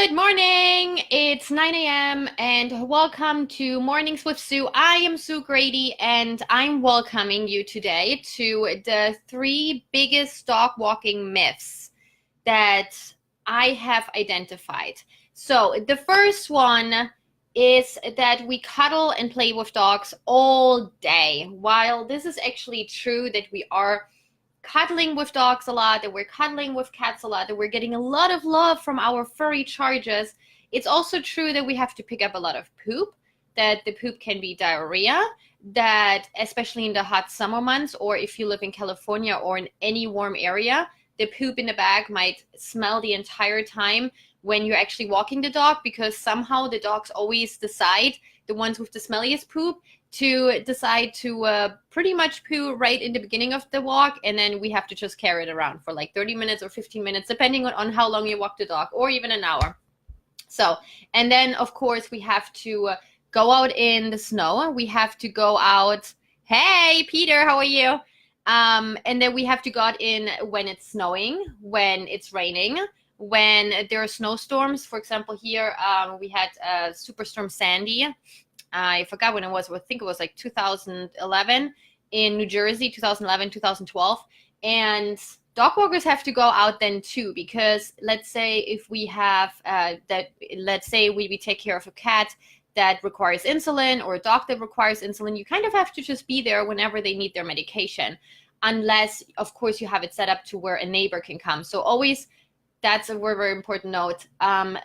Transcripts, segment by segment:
Good morning. It's 9 a.m. and welcome to Mornings with Sue. I am Sue Grady and I'm welcoming you today to the 3 biggest dog walking myths that I have identified. So the first one is that we cuddle and play with dogs all day. While this is actually true that we are cuddling with dogs a lot, that we're cuddling with cats a lot, that we're getting a lot of love from our furry charges, it's also true that we have to pick up a lot of poop, that the poop can be diarrhea, that especially in the hot summer months, or if you live in California or in any warm area, the poop in the bag might smell the entire time when you're actually walking the dog, because somehow the dogs always decide, the ones with the smelliest poop, to decide to pretty much poo right in the beginning of the walk, and then we have to just carry it around for like 30 minutes or 15 minutes, depending on how long you walk the dog, or even an hour. So, and then of course we have to go out in the snow. We have to go out. Hey, Peter, how are you? And then we have to go out in when it's snowing, when it's raining, when there are snowstorms. For example, here we had Superstorm Sandy. I forgot when it was. I think it was like 2011 in New Jersey, 2011, 2012. And dog walkers have to go out then too, because let's say if we have let's say we take care of a cat that requires insulin, or a dog that requires insulin, you kind of have to just be there whenever they need their medication, unless of course you have it set up to where a neighbor can come. So always, that's a very, very important note.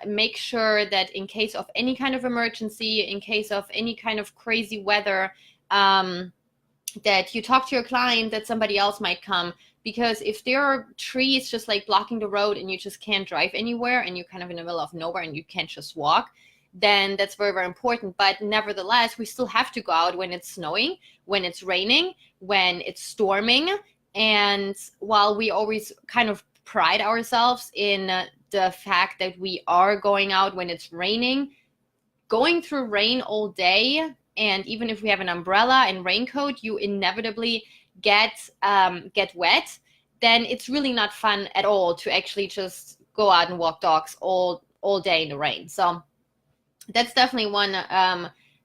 Make sure that in case of any kind of emergency, in case of any kind of crazy weather, that you talk to your client that somebody else might come. Because if there are trees just like blocking the road and you just can't drive anywhere, and you're kind of in the middle of nowhere and you can't just walk, then that's very, very important. But nevertheless, we still have to go out when it's snowing, when it's raining, when it's storming. And while we always kind of pride ourselves in the fact that we are going out when it's raining, going through rain all day, and even if we have an umbrella and raincoat, you inevitably get wet, then it's really not fun at all to actually just go out and walk dogs all day in the rain. So that's definitely one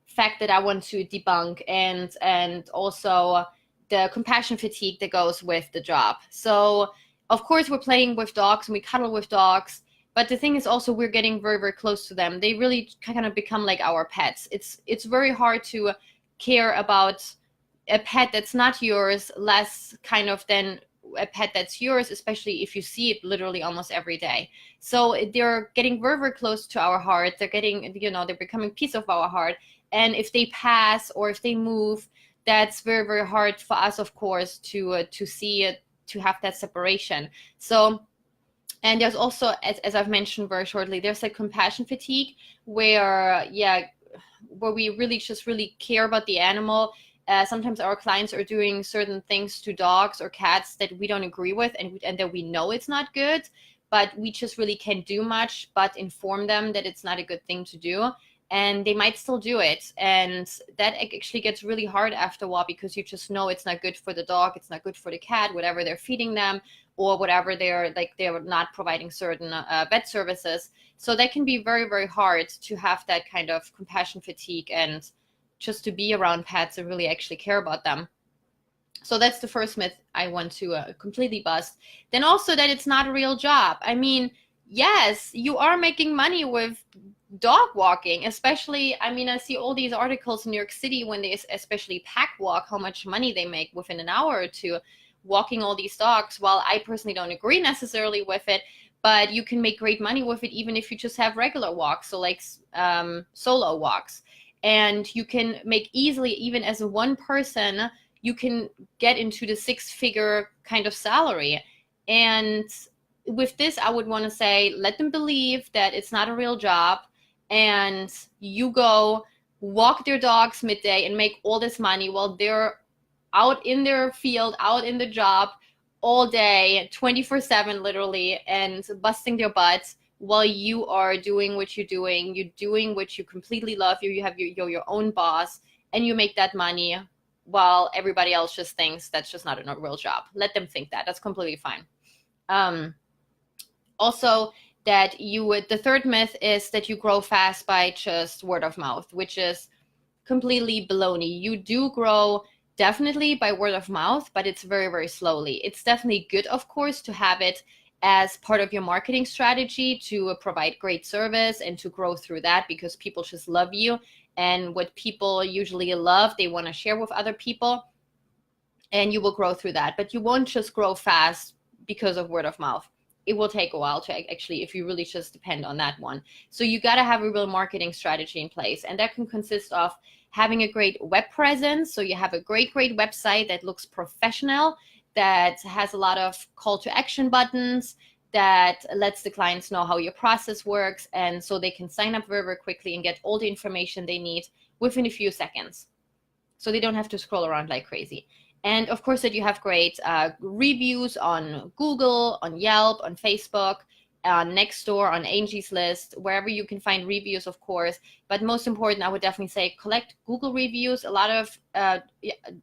fact that I want to debunk, and also the compassion fatigue that goes with the job. So of course, we're playing with dogs and we cuddle with dogs, but the thing is also we're getting very, very close to them. They really kind of become like our pets. It's very hard to care about a pet that's not yours less kind of than a pet that's yours, especially if you see it literally almost every day. So they're getting very, very close to our heart. They're getting, they're becoming a piece of our heart. And if they pass or if they move, that's very, very hard for us, of course, to see it, to have that separation. So, and there's also, as I've mentioned very shortly, there's like compassion fatigue where we really just really care about the animal. Sometimes our clients are doing certain things to dogs or cats that we don't agree with, and that we know it's not good, but we just really can't do much but inform them that it's not a good thing to do. And they might still do it. And that actually gets really hard after a while, because you just know it's not good for the dog, it's not good for the cat, whatever they're feeding them, or whatever they're not providing certain vet services. So that can be very, very hard to have that kind of compassion fatigue and just to be around pets and really actually care about them. So that's the first myth I want to completely bust. Then also that it's not a real job. I mean, yes, you are making money with dog walking, especially, I mean, I see all these articles in New York City when they especially pack walk, how much money they make within an hour or two walking all these dogs. While I personally don't agree necessarily with it, but you can make great money with it even if you just have regular walks, so like solo walks. And you can make easily, even as a one person, you can get into the 6-figure kind of salary. And with this, I would want to say, let them believe that it's not a real job, and you go walk their dogs midday and make all this money while they're out in their field, out in the job all day, 24/7 literally, and busting their butts while you are doing what you're doing. You're doing what you completely love. You have your own boss, and you make that money while everybody else just thinks that's just not a real job. Let them think that. That's completely fine. Also, that the third myth is that you grow fast by just word of mouth, which is completely baloney. You do grow definitely by word of mouth, but it's very, very slowly. It's definitely good, of course, to have it as part of your marketing strategy to provide great service and to grow through that, because people just love you. And what people usually love, they want to share with other people, and you will grow through that. But you won't just grow fast because of word of mouth. It will take a while to actually, if you really just depend on that one. So you got to have a real marketing strategy in place. And that can consist of having a great web presence. So you have a great website that looks professional, that has a lot of call to action buttons, that lets the clients know how your process works. And so they can sign up very, very quickly and get all the information they need within a few seconds. So they don't have to scroll around like crazy. And of course that you have great reviews on Google, on Yelp, on Facebook, on Nextdoor, on Angie's List, wherever you can find reviews, of course. But most important, I would definitely say collect Google reviews. A lot of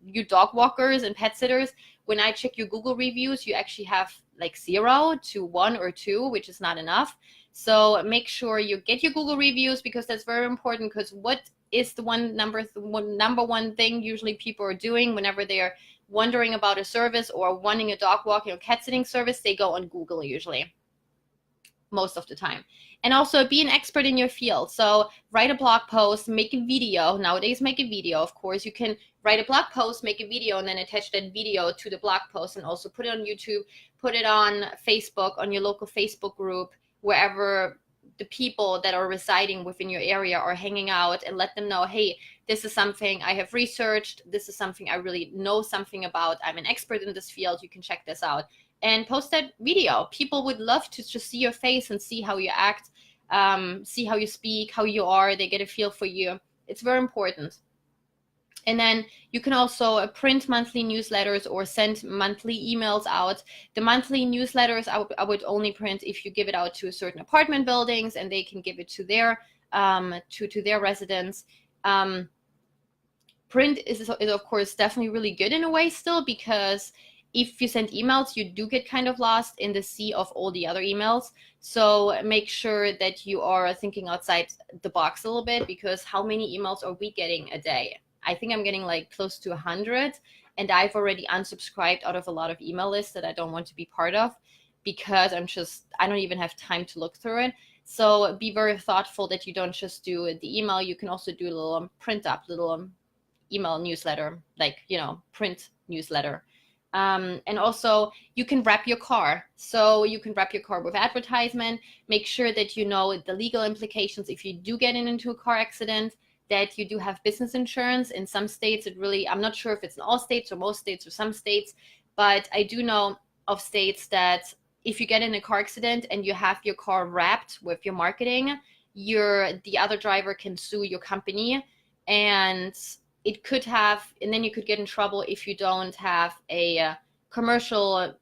you dog walkers and pet sitters, when I check your Google reviews, you actually have like 0 to 1 or 2, which is not enough. So make sure you get your Google reviews, because that's very important. Because what is the number one thing usually people are doing whenever they are wondering about a service or wanting a dog walking or cat sitting service? They go on Google usually, most of the time. And also be an expert in your field. So write a blog post, make a video. Nowadays, make a video. Of course, you can write a blog post, make a video, and then attach that video to the blog post, and also put it on YouTube, put it on Facebook, on your local Facebook group, wherever the people that are residing within your area are hanging out, and let them know, hey, this is something I have researched. This is something I really know something about. I'm an expert in this field. You can check this out. And post that video. People would love to just see your face and see how you act, see how you speak, how you are. They get a feel for you. It's very important. And then you can also print monthly newsletters or send monthly emails out. The monthly newsletters I would only print if you give it out to certain apartment buildings, and they can give it to their residents. Print is of course definitely really good in a way still, because if you send emails, you do get kind of lost in the sea of all the other emails. So make sure that you are thinking outside the box a little bit, because how many emails are we getting a day? I think I'm getting like close to 100, and I've already unsubscribed out of a lot of email lists that I don't want to be part of, because I don't even have time to look through it. So be very thoughtful that you don't just do the email. You can also do a little print up, little email newsletter, like, print newsletter. And also you can wrap your car. So you can wrap your car with advertisement. Make sure that you know the legal implications if you do get into a car accident, that you do have business insurance. In some states, I'm not sure if it's in all states or most states or some states, but I do know of states that if you get in a car accident and you have your car wrapped with your marketing, the other driver can sue your company, and then you could get in trouble if you don't have a commercial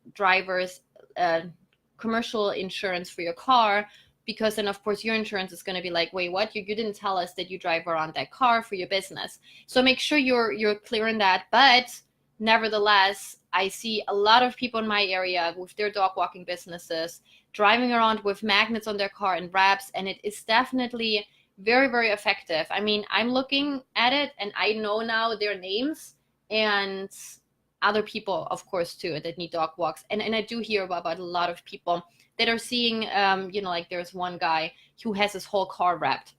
insurance for your car, because then of course your insurance is going to be like, wait, what? You didn't tell us that you drive around that car for your business. So make sure you're clear on that. But nevertheless, I see a lot of people in my area with their dog walking businesses driving around with magnets on their car and wraps, and it is definitely very, very effective. I mean, I'm looking at it and I know now their names, and other people, of course, too, that need dog walks. And I do hear about a lot of people that are seeing, like there's one guy who has his whole car wrapped.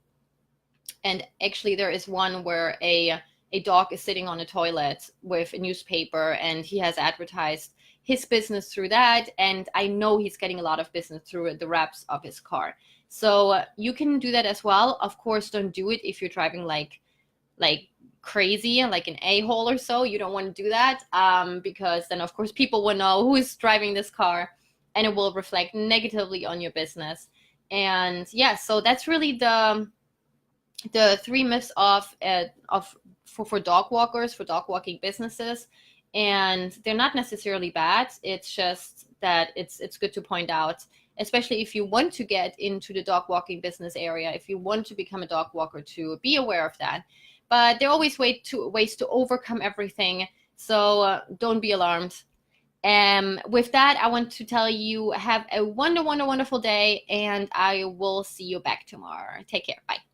And actually there is one where a dog is sitting on a toilet with a newspaper, and he has advertised his business through that. And I know he's getting a lot of business through the wraps of his car. So you can do that as well. Of course, don't do it if you're driving like crazy, like an a-hole or so. You don't want to do that, because then of course people will know who is driving this car, and it will reflect negatively on your business. And yeah, so that's really the 3 myths for dog walkers, for dog walking businesses. And they're not necessarily bad. It's just that it's good to point out, especially if you want to get into the dog walking business area, if you want to become a dog walker, to be aware of that. But there are always ways to overcome everything. So don't be alarmed. With that, I want to tell you have a wonderful day, and I will see you back tomorrow. Take care. Bye.